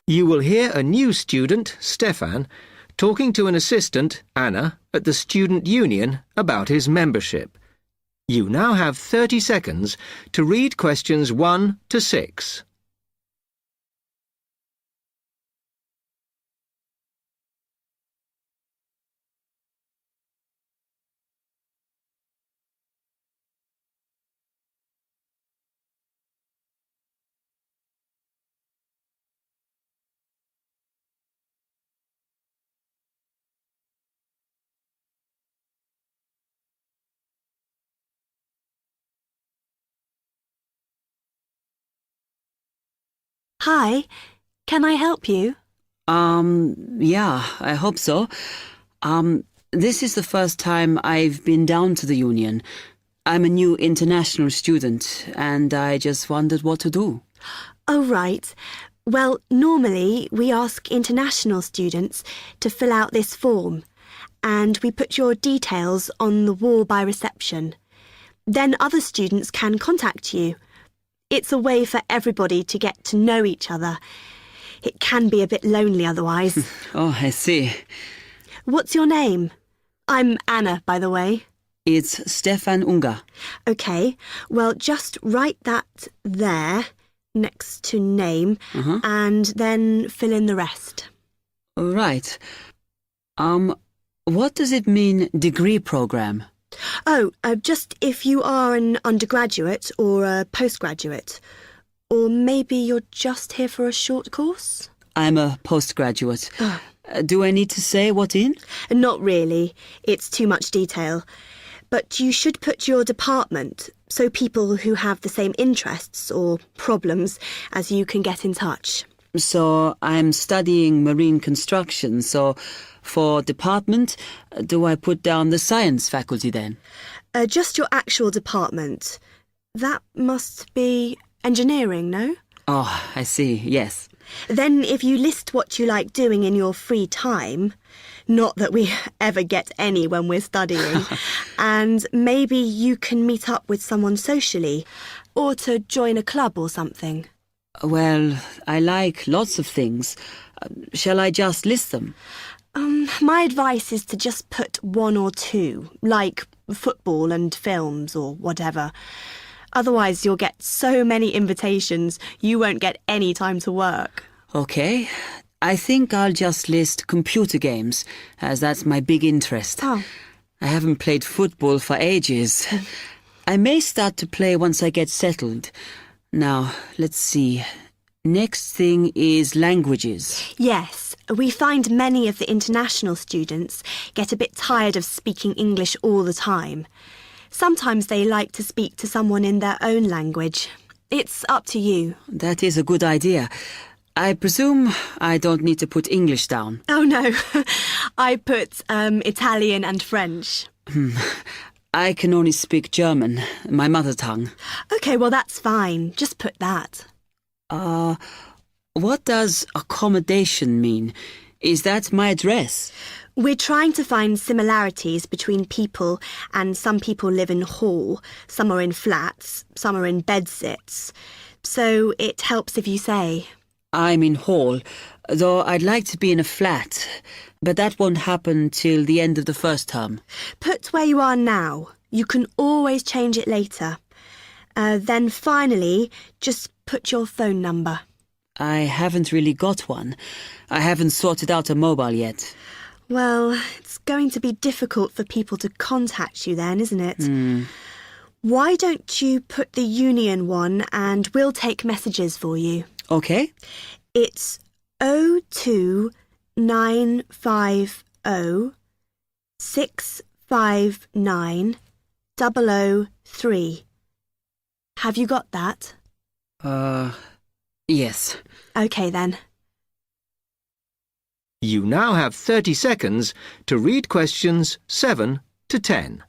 You will hear a new student, Stefan, talking to an assistant, Anna, at the student union about his membership. You now have 30 seconds to read questions 1 to 6. Hi, can I help you? Yeah, I hope so. This is the first time I've been down to the union. I'm a new international student, and I just wondered what to do. Oh, right. Well, normally we ask international students to fill out this form, and we put your details on the wall by reception. Then other students can contact you. It's a way for everybody to get to know each other. It can be a bit lonely otherwise. Oh, I see. What's your name? I'm Anna, by the way. It's Stefan Unger. OK, well, just write that there, next to name, and then fill in the rest. Right. What does it mean, degree program? Oh, just if you are an undergraduate or a postgraduate. Or maybe you're just here for a short course? I'm a postgraduate. Oh. Do I need to say what in? Not really. It's too much detail. But you should put your department so people who have the same interests or problems as you can get in touch. So I'm studying marine construction, so for department, do I put down the science faculty then? Just your actual department. That must be engineering, no? Oh, I see, yes. Then if you list what you like doing in your free time, not that we ever get any when we're studying, and maybe you can meet up with someone socially, or to join a club or something. Well, I like lots of things. Shall I just list them? My advice is to just put one or two, like football and films or whatever. Otherwise, you'll get so many invitations, you won't get any time to work. Okay. I think I'll just list computer games, as that's my big interest. Oh. I haven't played football for ages. I may start to play once I get settled. Now, let's see. Next thing is languages. Yes, we find many of the international students get a bit tired of speaking English all the time. Sometimes they like to speak to someone in their own language. It's up to you. That is a good idea. I presume I don't need to put English down. Oh, no. I put Italian and French. I can only speak German, my mother tongue. OK, well, that's fine. Just put that. What does accommodation mean? Is that my address? We're trying to find similarities between people, and some people live in hall, some are in flats, some are in bedsits. So it helps if you say. I'm in hall, though I'd like to be in a flat, but that won't happen till the end of the first term. Put where you are now. You can always change it later. Then finally, just put your phone number. I haven't really got one. I haven't sorted out a mobile yet. Well, it's going to be difficult for people to contact you then, isn't it? Why don't you put the union one and we'll take messages for you? Okay. It's 02950 659 003. Have you got that? Yes. OK then. You now have 30 seconds to read questions 7 to 10.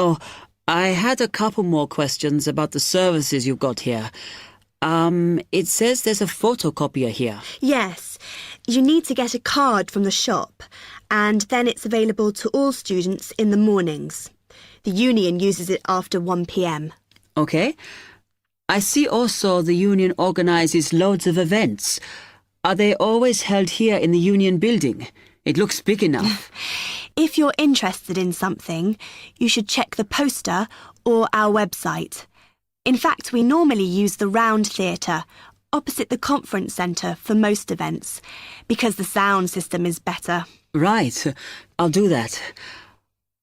Oh, I had a couple more questions about the services you've got here. It says there's a photocopier here. Yes, you need to get a card from the shop, and then it's available to all students in the mornings. The union uses it after 1 p.m. Okay. I see also the union organizes loads of events. Are they always held here in the union building? It looks big enough. If you're interested in something, you should check the poster or our website. In fact, we normally use the Round Theatre, opposite the conference centre for most events, because the sound system is better. Right. I'll do that.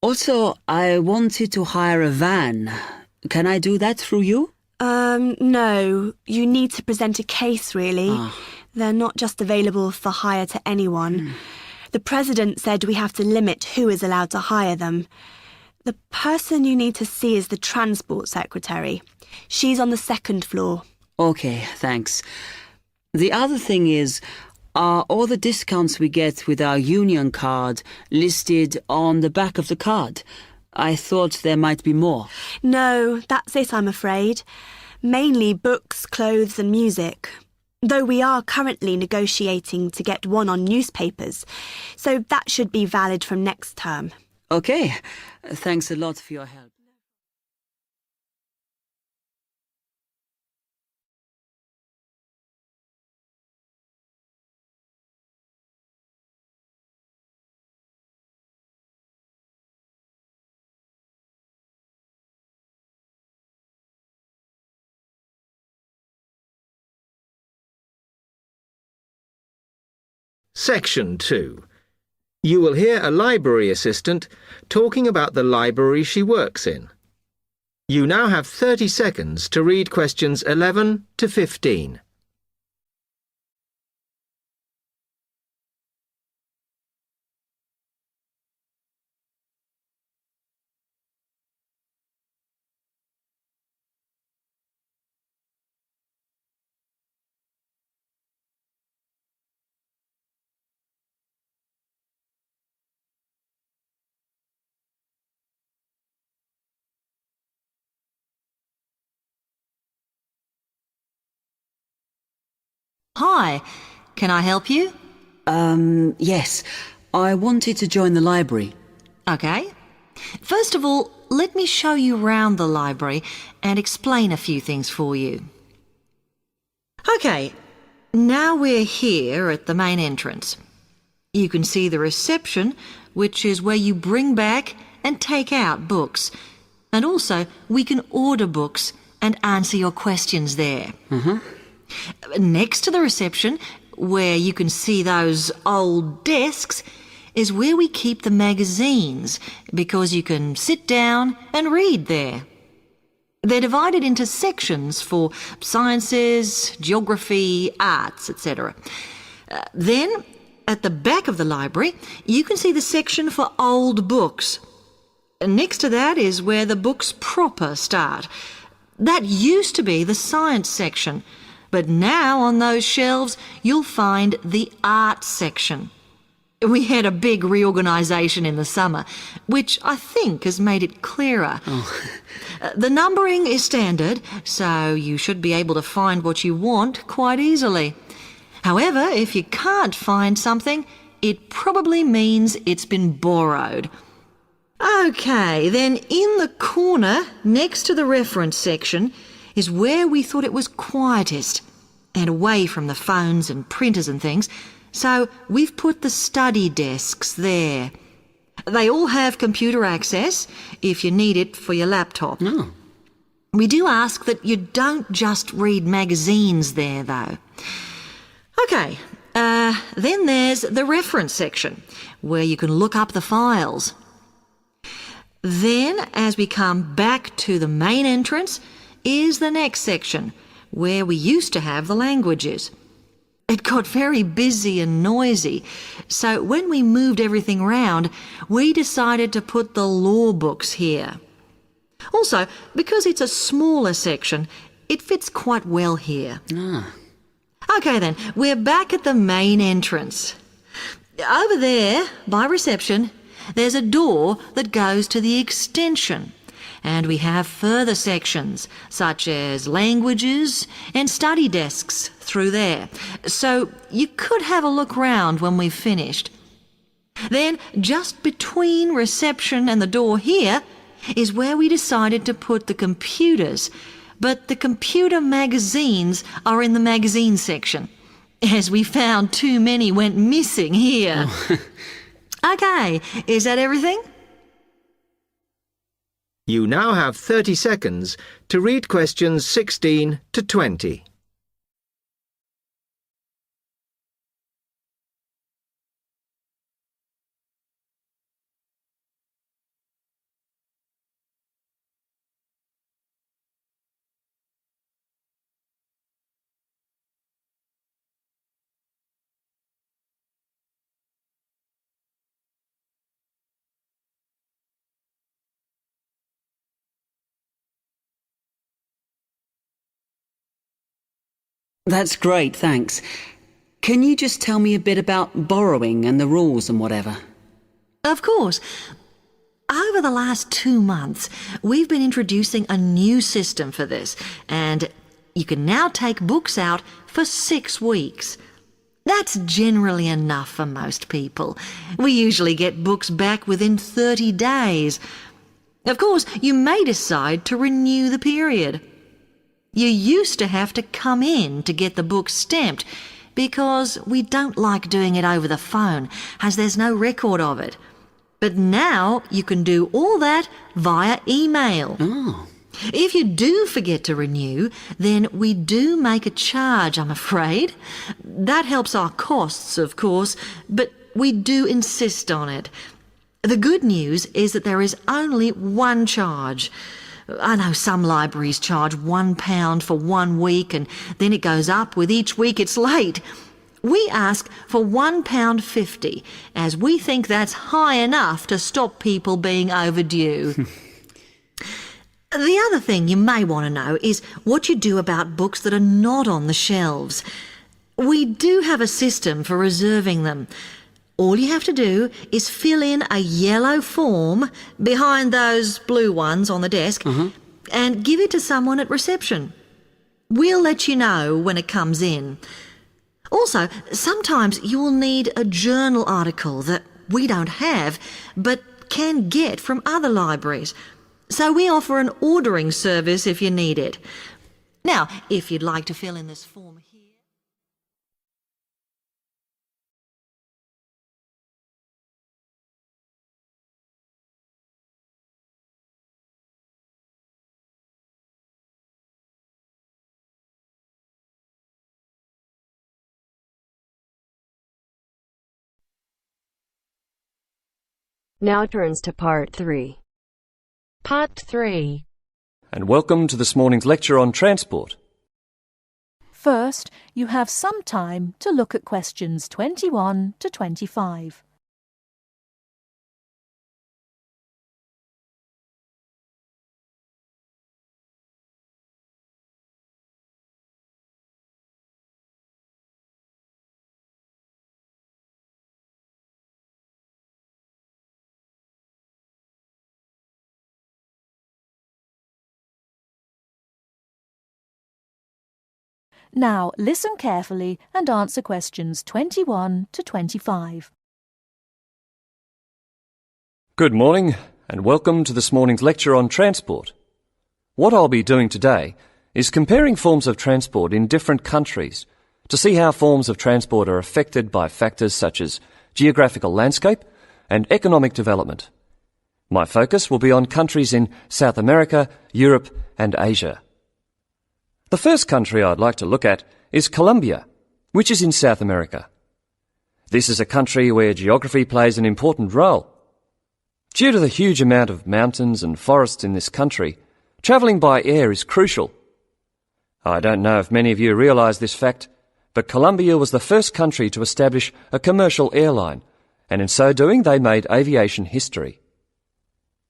Also, I wanted to hire a van. Can I do that through you? No. You need to present a case, really. They're not just available for hire to anyone. The president said we have to limit who is allowed to hire them. The person you need to see is the transport secretary. She's on the 2nd floor. Okay, thanks. The other thing is, are all the discounts we get with our union card listed on the back of the card? I thought there might be more. No, that's it, I'm afraid. Mainly books, clothes and music. Though we are currently negotiating to get one on newspapers, so that should be valid from next term. Okay, thanks a lot for your help. Section 2. You will hear a library assistant talking about the library she works in. You now have 30 seconds to read questions 11 to 15. Hi, can I help you? Yes. I wanted to join the library. Okay. First of all, let me show you round the library and explain a few things for you. Okay, now we're here at the main entrance. You can see the reception, which is where you bring back and take out books. And also, we can order books and answer your questions there. Next to the reception, where you can see those old desks, is where we keep the magazines, because you can sit down and read there. They're divided into sections for sciences, geography, arts, etc. Then, at the back of the library, you can see the section for old books. Next to that is where the books proper start. That used to be the science section, but now on those shelves you'll find the art section. We had a big reorganisation in the summer, which I think has made it clearer. The numbering is standard, so you should be able to find what you want quite easily. However, if you can't find something, it probably means it's been borrowed. Okay, then in the corner next to the reference section is where we thought it was quietest and away from the phones and printers and things, so we've put the study desks there. They all have computer access if you need it for your laptop. We do ask that you don't just read magazines there, though. Okay, then there's the reference section, where you can look up the files. Then, as we come back to the main entrance, is the next section, where we used to have the languages. It got very busy and noisy, so when we moved everything round, we decided to put the law books here. Also, because it's a smaller section, it fits quite well here. Okay then, we're back at the main entrance. Over there, by reception, there's a door that goes to the extension, And we have further sections, such as languages and study desks through there. So you could have a look round when we've finished. Then, just between reception and the door here, is where we decided to put the computers. But the computer magazines are in the magazine section, as we found too many went missing here. Oh. Okay, is that everything? You now have 30 seconds to read questions 16 to 20. That's great, thanks. Can you just tell me a bit about borrowing and the rules and whatever? Of course. Over the last 2 months, we've been introducing a new system for this, and you can now take books out for 6 weeks. That's generally enough for most people. We usually get books back within 30 days. Of course, you may decide to renew the period. You used to have to come in to get the book stamped because we don't like doing it over the phone, as there's no record of it. But now you can do all that via email. Oh. If you do forget to renew, then we do make a charge, I'm afraid. That helps our costs, of course, but we do insist on it. The good news is that there is only one charge. I know some libraries charge £1 for 1 week and then it goes up with each week it's late. We ask for £1.50 as we think that's high enough to stop people being overdue. The other thing you may want to know is what you do about books that are not on the shelves. We do have a system for reserving them. All you have to do is fill in a yellow form behind those blue ones on the desk and give it to someone at reception. We'll let you know when it comes in. Also, sometimes you will need a journal article that we don't have but can get from other libraries. So we offer an ordering service if you need it. Now, if you'd like to fill in this form here. Now turns to Part 3. Part 3. And welcome to this morning's lecture on transport. First, you have some time to look at questions 21 to 25. Now listen carefully and answer questions 21 to 25. Good morning and welcome to this morning's lecture on transport. What I'll be doing today is comparing forms of transport in different countries to see how forms of transport are affected by factors such as geographical landscape and economic development. My focus will be on countries in South America, Europe and Asia. The first country I'd like to look at is Colombia, which is in South America. This is a country where geography plays an important role. Due to the huge amount of mountains and forests in this country, travelling by air is crucial. I don't know if many of you realise this fact, but Colombia was the first country to establish a commercial airline, and in so doing they made aviation history.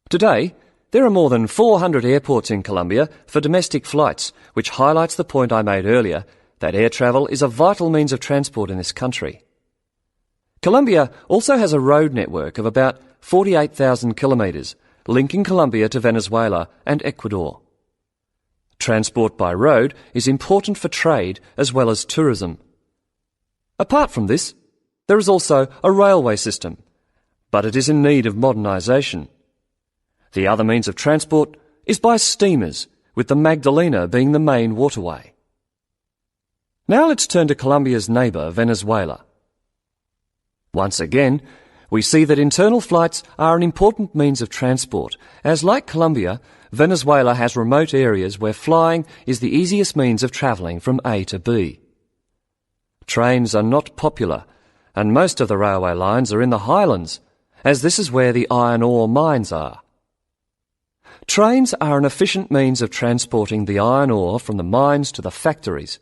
Today, there are more than 400 airports in Colombia for domestic flights, which highlights the point I made earlier that air travel is a vital means of transport in this country. Colombia also has a road network of about 48,000 kilometres, linking Colombia to Venezuela and Ecuador. Transport by road is important for trade as well as tourism. Apart from this, there is also a railway system, but it is in need of modernisation. The other means of transport is by steamers, with the Magdalena being the main waterway. Now let's turn to Colombia's neighbour, Venezuela. Once again, we see that internal flights are an important means of transport, as like Colombia, Venezuela has remote areas where flying is the easiest means of travelling from A to B. Trains are not popular, and most of the railway lines are in the highlands, as this is where the iron ore mines are. Trains are an efficient means of transporting the iron ore from the mines to the factories.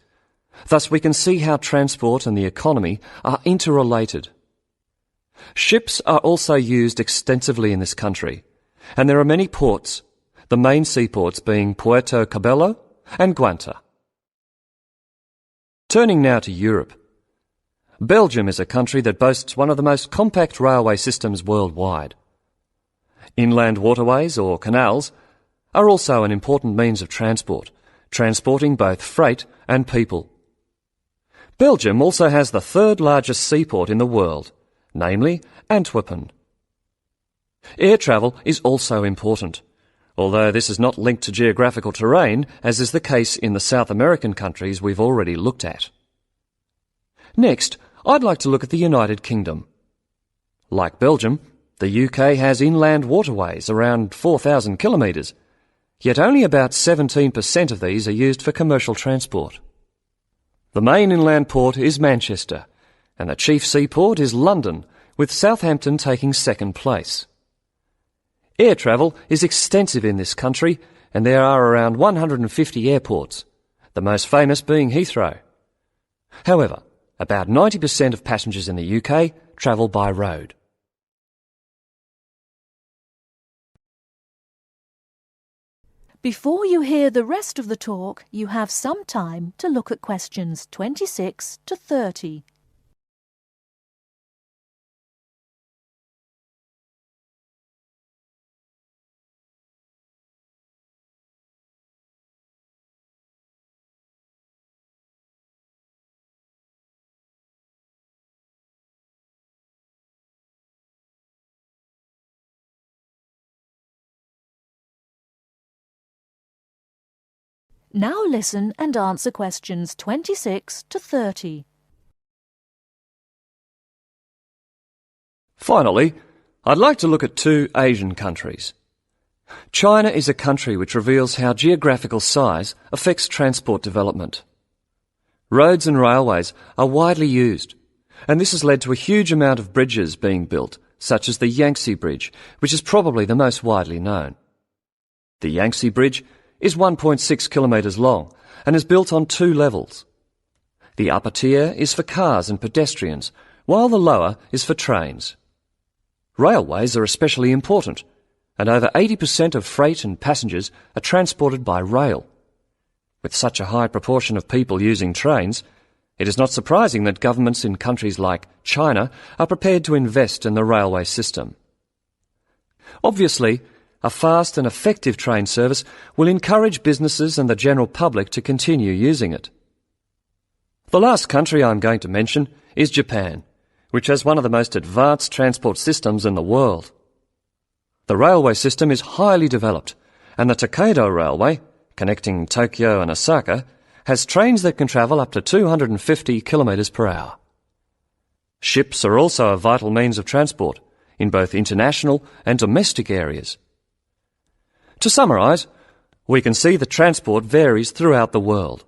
Thus we can see how transport and the economy are interrelated. Ships are also used extensively in this country, and there are many ports, the main seaports being Puerto Cabello and Guanta. Turning now to Europe. Belgium is a country that boasts one of the most compact railway systems worldwide. Inland waterways, or canals, are also an important means of transport, transporting both freight and people. Belgium also has the third largest seaport in the world, namely Antwerpen. Air travel is also important, although this is not linked to geographical terrain, as is the case in the South American countries we've already looked at. Next, I'd like to look at the United Kingdom. Like Belgium, the UK has inland waterways around 4,000 kilometres, yet only about 17% of these are used for commercial transport. The main inland port is Manchester, and the chief seaport is London, with Southampton taking second place. Air travel is extensive in this country, and there are around 150 airports, the most famous being Heathrow. However, about 90% of passengers in the UK travel by road. Before you hear the rest of the talk, you have some time to look at questions 26 to 30. Now listen and answer questions 26 to 30. Finally, I'd like to look at two Asian countries. China is a country which reveals how geographical size affects transport development. Roads and railways are widely used, and this has led to a huge amount of bridges being built, such as the Yangtze Bridge, which is probably the most widely known. The Yangtze Bridge is 1.6 kilometres long and is built on two levels. The upper tier is for cars and pedestrians, while the lower is for trains. Railways are especially important, and over 80% of freight and passengers are transported by rail. With such a high proportion of people using trains, it is not surprising that governments in countries like China are prepared to invest in the railway system. Obviously, a fast and effective train service will encourage businesses and the general public to continue using it. The last country I'm going to mention is Japan, which has one of the most advanced transport systems in the world. The railway system is highly developed, and the Tokaido Railway, connecting Tokyo and Osaka, has trains that can travel up to 250 kilometres per hour. Ships are also a vital means of transport in both international and domestic areas. To summarise, we can see that transport varies throughout the world,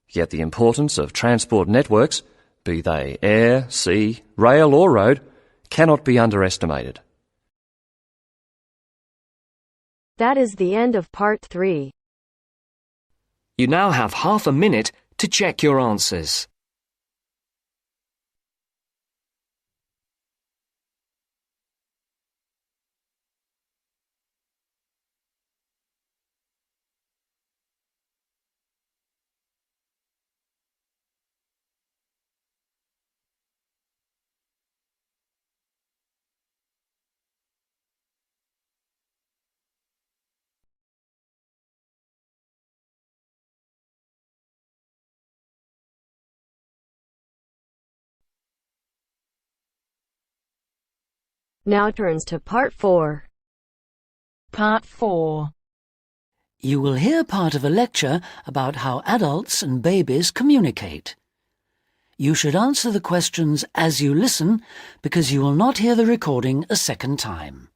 yet the importance of transport networks, be they air, sea, rail or road, cannot be underestimated. That is the end of part 3. You now have half a minute to check your answers. now turns to Part 4. Part 4. You will hear part of a lecture about how adults and babies communicate. You should answer the questions as you listen because you will not hear the recording a second time.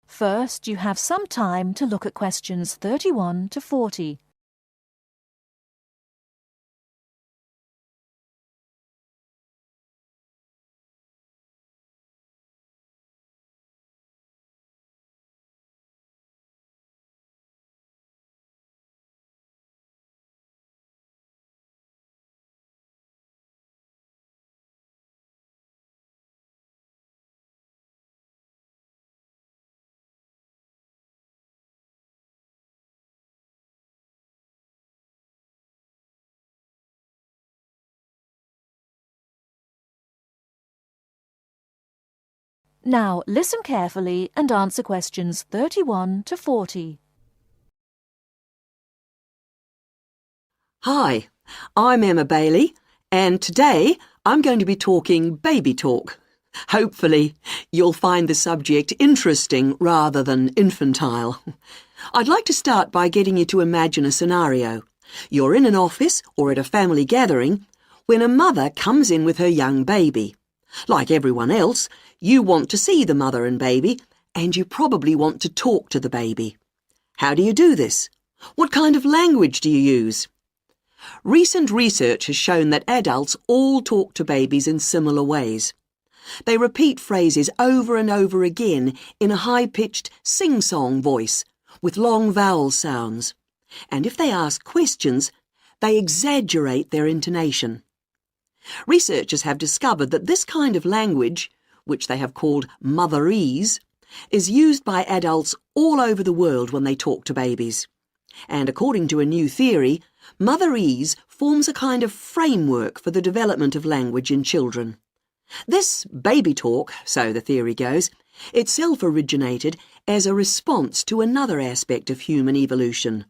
First, you have some time to look at questions 31 to 40. Now listen carefully and answer questions 31 to 40. Hi, I'm Emma Bailey, and today I'm going to be talking baby talk. Hopefully, you'll find the subject interesting rather than infantile. I'd like to start by getting you to imagine a scenario. You're in an office or at a family gathering when a mother comes in with her young baby. Like everyone else, you want to see the mother and baby, and you probably want to talk to the baby. How do you do this? What kind of language do you use? Recent research has shown that adults all talk to babies in similar ways. They repeat phrases over and over again in a high-pitched sing-song voice with long vowel sounds. And if they ask questions, they exaggerate their intonation. Researchers have discovered that this kind of language, which they have called motherese, is used by adults all over the world when they talk to babies. And according to a new theory, motherese forms a kind of framework for the development of language in children. This baby talk, so the theory goes, itself originated as a response to another aspect of human evolution,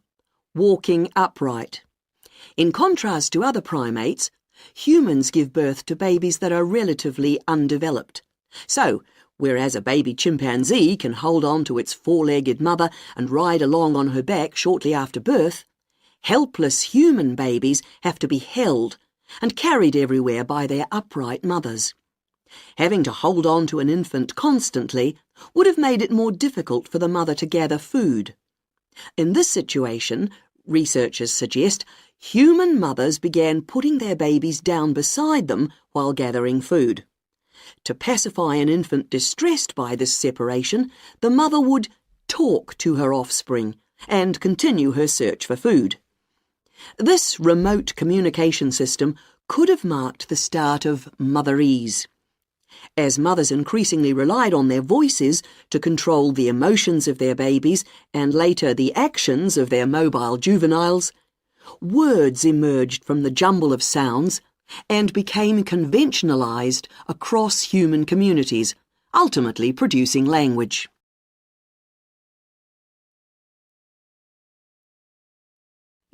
walking upright. In contrast to other primates, humans give birth to babies that are relatively undeveloped. So, whereas a baby chimpanzee can hold on to its four-legged mother and ride along on her back shortly after birth, helpless human babies have to be held and carried everywhere by their upright mothers. Having to hold on to an infant constantly would have made it more difficult for the mother to gather food. In this situation, researchers suggest, human mothers began putting their babies down beside them while gathering food. To pacify an infant distressed by this separation, the mother would talk to her offspring and continue her search for food. This remote communication system could have marked the start of motherese. As mothers increasingly relied on their voices to control the emotions of their babies and later the actions of their mobile juveniles, words emerged from the jumble of sounds and became conventionalized across human communities, ultimately producing language.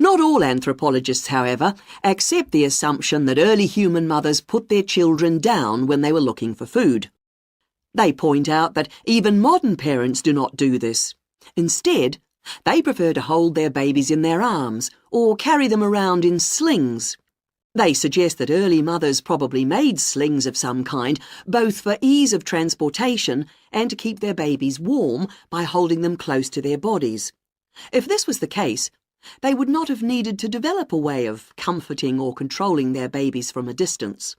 Not all anthropologists, however, accept the assumption that early human mothers put their children down when they were looking for food. They point out that even modern parents do not do this. Instead, they prefer to hold their babies in their arms or carry them around in slings. They suggest that early mothers probably made slings of some kind, both for ease of transportation and to keep their babies warm by holding them close to their bodies. If this was the case, they would not have needed to develop a way of comforting or controlling their babies from a distance.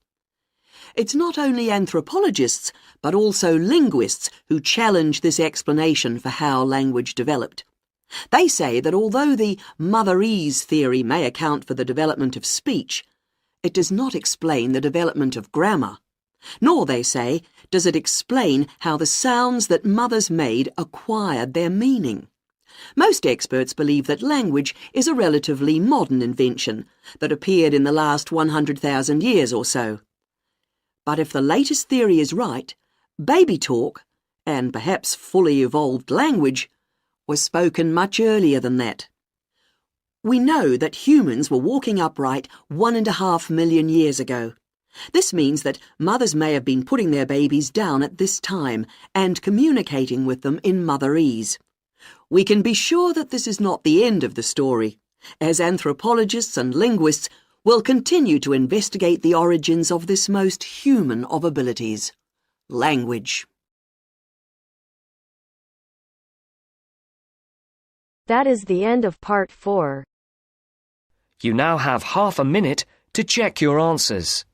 It's not only anthropologists, but also linguists who challenge this explanation for how language developed. They say that although the motherese theory may account for the development of speech, it does not explain the development of grammar. Nor, they say, does it explain how the sounds that mothers made acquired their meaning. Most experts believe that language is a relatively modern invention that appeared in the last 100,000 years or so. But if the latest theory is right, baby talk, and perhaps fully evolved language, was spoken much earlier than that. We know that humans were walking upright 1.5 million years ago, This means that mothers may have been putting their babies down at this time and communicating with them in motherese. We can be sure that this is not the end of the story, as anthropologists and linguists will continue to investigate the origins of this most human of abilities, language. That is the end of part 4. You now have half a minute to check your answers.